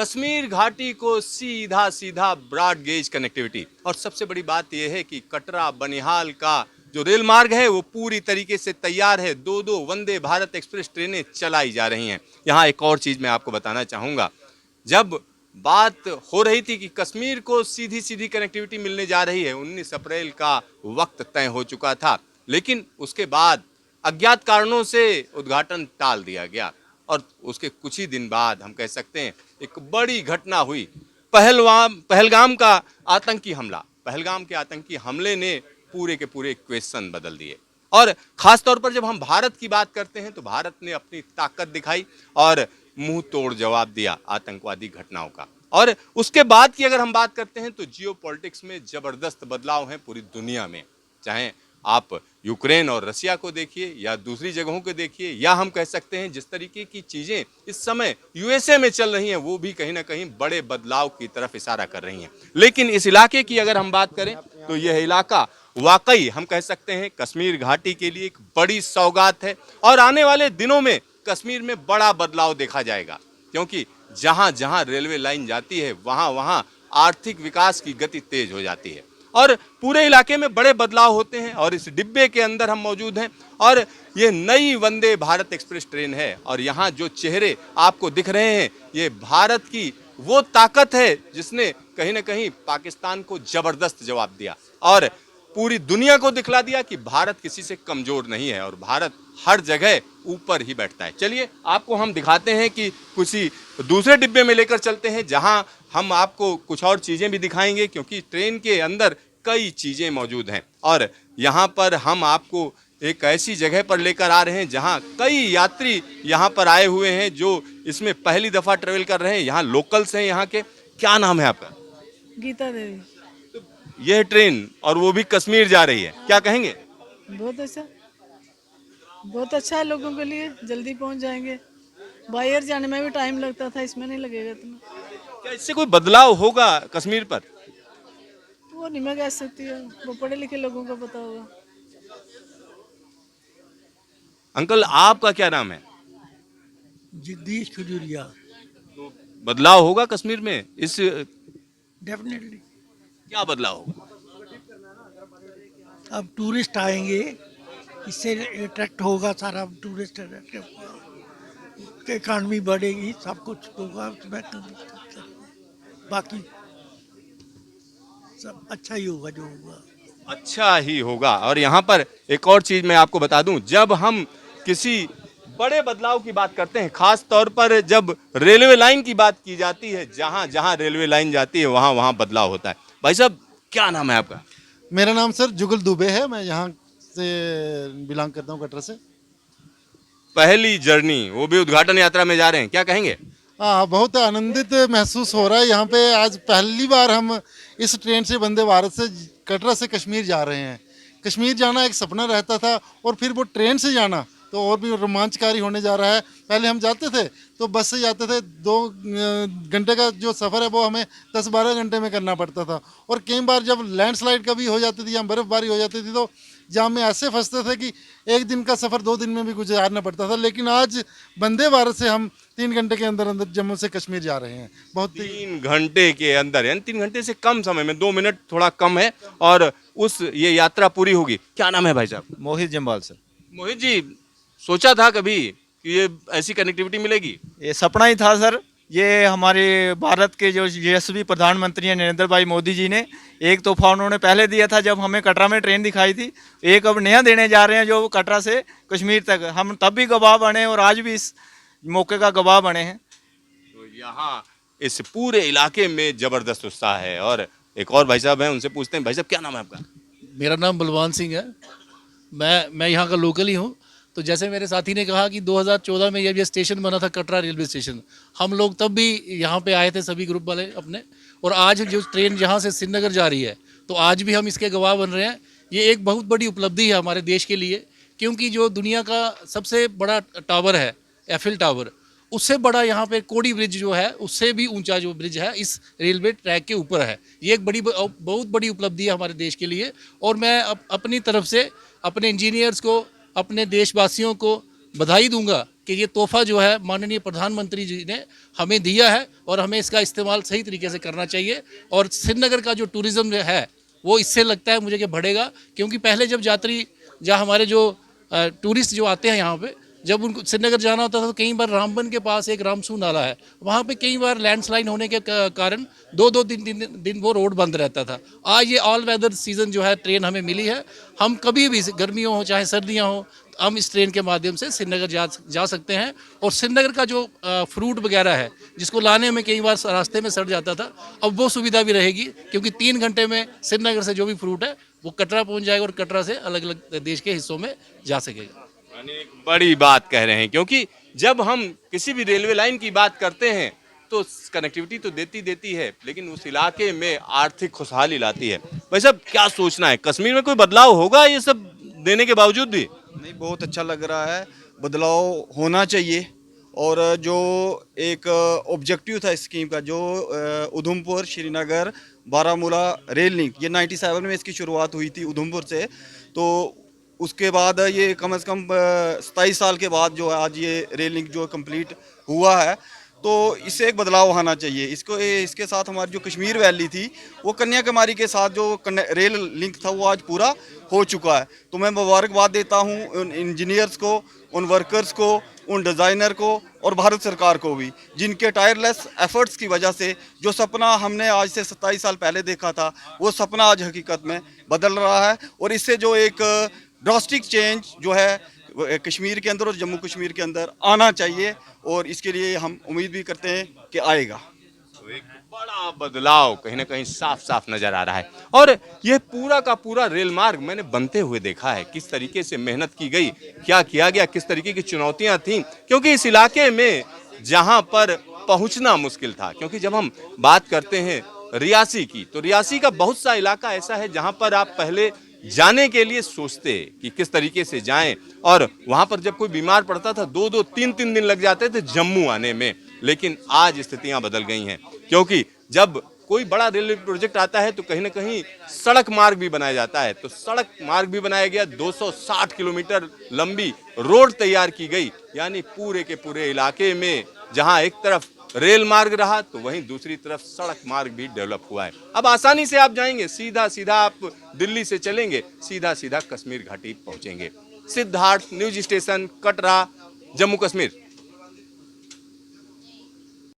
कश्मीर घाटी को सीधा सीधा ब्रॉड गेज कनेक्टिविटी। और सबसे बड़ी बात यह है कि कटरा बनिहाल का जो रेल मार्ग है वो पूरी तरीके से तैयार है। दो दो वंदे भारत एक्सप्रेस ट्रेनें चलाई जा रही हैं। यहाँ एक और चीज मैं आपको बताना चाहूंगा, जब बात हो रही थी कि कश्मीर को सीधी सीधी कनेक्टिविटी मिलने जा रही है, 19 अप्रैल का वक्त तय हो चुका था, लेकिन उसके बाद अज्ञात कारणों से उद्घाटन टाल दिया गया। और उसके कुछ ही दिन बाद हम कह सकते हैं एक बड़ी घटना हुई, पहलगाम का आतंकी हमला। पहलगाम के आतंकी हमले ने पूरे के पूरे क्वेश्चन बदल दिए। और खास तौर पर जब हम भारत की बात करते हैं तो भारत ने अपनी ताकत दिखाई और मुंह तोड़ जवाब दिया आतंकवादी घटनाओं का। और उसके बाद की अगर हम बात करते हैं तो जियो पॉलिटिक्स में जबरदस्त बदलाव हैं पूरी दुनिया में। चाहे आप यूक्रेन और रसिया को देखिए या दूसरी जगहों को देखिए, या हम कह सकते हैं जिस तरीके की चीजें इस समय यूएसए में चल रही हैं वो भी कहीं ना कहीं बड़े बदलाव की तरफ इशारा कर रही हैं। लेकिन इस इलाके की अगर हम बात करें तो यह इलाका वाकई हम कह सकते हैं कश्मीर घाटी के लिए एक बड़ी सौगात है। और आने वाले दिनों में कश्मीर में बड़ा बदलाव देखा जाएगा, क्योंकि जहां जहां रेलवे लाइन जाती है वहां वहां आर्थिक विकास की गति तेज हो जाती है और पूरे इलाके में बड़े बदलाव होते हैं। और इस डिब्बे के अंदर हम मौजूद हैं और ये नई वंदे भारत एक्सप्रेस ट्रेन है। और यहाँ जो चेहरे आपको दिख रहे हैं ये भारत की वो ताकत है जिसने कहीं ना कहीं पाकिस्तान को जबरदस्त जवाब दिया और पूरी दुनिया को दिखला दिया कि भारत किसी से कमजोर नहीं है और भारत हर जगह ऊपर ही बैठता है। चलिए आपको हम दिखाते हैं कि किसी दूसरे डिब्बे में लेकर चलते हैं जहां हम आपको कुछ और चीजें भी दिखाएंगे, क्योंकि ट्रेन के अंदर कई चीजें मौजूद हैं। और यहाँ पर हम आपको एक ऐसी जगह पर लेकर आ रहे हैं जहां कई यात्री यहाँ पर आए हुए हैं जो इसमें पहली दफा ट्रेवल कर रहे हैं। यहाँ लोकल्स हैं यहाँ के। क्या नाम है आपका? गीता देवी। यह ट्रेन और वो भी कश्मीर जा रही है, क्या कहेंगे? बहुत अच्छा है लोगों के लिए, जल्दी पहुंच जाएंगे। बाहर जाने में भी टाइम लगता था, इसमें नहीं लगेगा इतना। क्या इससे कोई बदलाव होगा कश्मीर पर? वो नहीं मैं कह सकती है, वो पढ़े लिखे लोगों को पता होगा। अंकल आपका क्या नाम है? जगदीश खजूरिया। तो बदलाव होगा कश्मीर में इस डेफिनेटली। क्या बदलाव होगा? अब टूरिस्ट आएंगे, इससे अट्रैक्ट होगा, सारा टूरिस्ट इकॉनमी बढ़ेगी, सब कुछ होगा उसमें। बाकी सब अच्छा ही होगा जो होगा। अच्छा ही होगा। और यहाँ पर एक और चीज मैं आपको बता दूं, जब हम किसी बड़े बदलाव की बात करते हैं, खास तौर पर जब रेलवे लाइन की बात की जाती है, जहां जहां रेलवे लाइन जाती है वहां वहां बदलाव होता है। भाई साहब क्या नाम है आपका? मेरा नाम सर जुगल दुबे है, मैं यहाँ से बिलोंग करता हूँ, कटरा से। पहली जर्नी, वो भी उद्घाटन यात्रा में जा रहे हैं, क्या कहेंगे? हाँ, बहुत आनंदित महसूस हो रहा है यहाँ पे। आज पहली बार हम इस ट्रेन से वंदे भारत से कटरा से कश्मीर जा रहे हैं। कश्मीर जाना एक सपना रहता था और फिर वो ट्रेन से जाना तो और भी रोमांचकारी होने जा रहा है। पहले हम जाते थे तो बस से जाते थे, 2 घंटे का जो सफ़र है वो हमें 10-12 घंटे में करना पड़ता था। और कई बार जब लैंडस्लाइड कभी हो जाती थी या बर्फ़बारी हो जाती थी तो जाम में ऐसे फंसते थे कि 1 दिन का सफ़र 2 दिन में भी गुजारना पड़ता था। लेकिन आज वंदे भारत से हम 3 घंटे के अंदर अंदर जम्मू से कश्मीर जा रहे हैं। बहुत 3 घंटे के अंदर, यानी 3 घंटे से कम समय में, 2 मिनट थोड़ा कम है और ये यात्रा पूरी होगी। क्या नाम है भाई साहब? मोहित जम्बाल सर। मोहित जी, सोचा था कभी कि ये ऐसी कनेक्टिविटी मिलेगी? ये सपना ही था सर। ये हमारे भारत के जो यशस्वी प्रधानमंत्री हैं नरेंद्र भाई मोदी जी ने एक तोहफा उन्होंने पहले दिया था जब हमें कटरा में ट्रेन दिखाई थी। एक अब नया देने जा रहे हैं जो कटरा से कश्मीर तक। हम तब भी गवाह बने और आज भी इस मौके का गवाह बने हैं। तो यहाँ इस पूरे इलाके में जबरदस्त उत्साह है। और एक और भाई साहब हैं, उनसे पूछते हैं। भाई साहब क्या नाम है आपका? मेरा नाम बलवान सिंह है। मैं यहाँ का लोकल ही हूँ। तो जैसे मेरे साथी ने कहा कि 2014 में ये स्टेशन बना था, कटरा रेलवे स्टेशन, हम लोग तब भी यहाँ पे आए थे सभी ग्रुप वाले अपने। और आज जो ट्रेन यहाँ से श्रीनगर जा रही है तो आज भी हम इसके गवाह बन रहे हैं। ये एक बहुत बड़ी उपलब्धि है हमारे देश के लिए, क्योंकि जो दुनिया का सबसे बड़ा टावर है एफिल टावर, उससे बड़ा यहाँ पे कोडी ब्रिज जो है, उससे भी ऊंचा जो ब्रिज है इस रेलवे ट्रैक के ऊपर है। ये एक बहुत बड़ी उपलब्धि है हमारे देश के लिए। और मैं अपनी तरफ से अपने इंजीनियर्स को, अपने देशवासियों को बधाई दूंगा कि ये तोहफा जो है माननीय प्रधानमंत्री जी ने हमें दिया है और हमें इसका इस्तेमाल सही तरीके से करना चाहिए। और श्रीनगर का जो टूरिज़्म है वो इससे लगता है मुझे कि बढ़ेगा, क्योंकि पहले जब यात्री या हमारे जो टूरिस्ट जो आते हैं यहाँ पे, जब उनको श्रीनगर जाना होता था तो कई बार रामबन के पास एक रामसू नाला है, वहाँ पे कई बार लैंडस्लाइड होने के कारण दो दिन वो रोड बंद रहता था। आज ये ऑल वेदर सीज़न जो है ट्रेन हमें मिली है, हम कभी भी गर्मियों हो चाहे सर्दियाँ हो हम इस ट्रेन के माध्यम से श्रीनगर जा सकते हैं। और श्रीनगर का जो फ्रूट वगैरह है जिसको लाने में कई बार रास्ते में सड़ जाता था, अब वो सुविधा भी रहेगी, क्योंकि 3 घंटे में श्रीनगर से जो भी फ्रूट है वो कटरा पहुंच जाएगा और कटरा से अलग अलग देश के हिस्सों में जा सकेगा। यानी एक बड़ी बात कह रहे हैं, क्योंकि जब हम किसी भी रेलवे लाइन की बात करते हैं तो कनेक्टिविटी तो देती है, लेकिन उस इलाके में आर्थिक खुशहाली लाती है। भाई साहब, क्या सोचना है, कश्मीर में कोई बदलाव होगा ये सब देने के बावजूद भी? नहीं, बहुत अच्छा लग रहा है, बदलाव होना चाहिए। और जो एक ऑब्जेक्टिव था इस स्कीम का, जो उधमपुर श्रीनगर बारामूला रेल लिंक, ये 97 में इसकी शुरुआत हुई थी उधमपुर से, तो उसके बाद ये कम से कम 27 साल के बाद जो है आज ये रेल लिंक जो कंप्लीट हुआ है, तो इससे एक बदलाव आना चाहिए। इसके साथ हमारी जो कश्मीर वैली थी वो कन्याकुमारी के साथ जो रेल लिंक था वो आज पूरा हो चुका है। तो मैं मुबारकबाद देता हूँ उन इंजीनियर्स को, उन वर्कर्स को, उन डिज़ाइनर को और भारत सरकार को भी, जिनके टायरलेस एफर्ट्स की वजह से जो सपना हमने आज से 27 साल पहले देखा था वो सपना आज हकीकत में बदल रहा है। और इससे जो एक ड्रास्टिक चेंज जो है कश्मीर के अंदर और जम्मू कश्मीर के अंदर आना चाहिए, और इसके लिए हम उम्मीद भी करते हैं कि आएगा। तो एक बड़ा बदलाव कहीं ना कहीं साफ साफ नजर आ रहा है। और यह पूरा का पूरा रेल मार्ग मैंने बनते हुए देखा है, किस तरीके से मेहनत की गई, क्या किया गया, किस तरीके की चुनौतियां थीं, क्योंकि इस इलाके में जहां पर पहुंचना मुश्किल था, क्योंकि जब हम बात करते हैं रियासी की, तो रियासी का बहुत सा इलाका ऐसा है जहां पर आप पहले जाने के लिए सोचते कि किस तरीके से जाएं, और वहां पर जब कोई बीमार पड़ता था 2-2, 3-3 दिन लग जाते थे जम्मू आने में। लेकिन आज स्थितियां बदल गई हैं, क्योंकि जब कोई बड़ा रेलवे प्रोजेक्ट आता है तो कहीं ना कहीं सड़क मार्ग भी बनाया जाता है। तो सड़क मार्ग भी बनाया गया, 260 किलोमीटर लंबी रोड तैयार की गई, यानी पूरे के पूरे इलाके में जहां एक तरफ रेल मार्ग रहा तो वहीं दूसरी तरफ सड़क मार्ग भी डेवलप हुआ है। अब आसानी से आप जाएंगे, सीधा सीधा आप दिल्ली से चलेंगे, सीधा सीधा कश्मीर घाटी पहुंचेंगे। Siddharth, news station, Katra, Jammu Kashmir.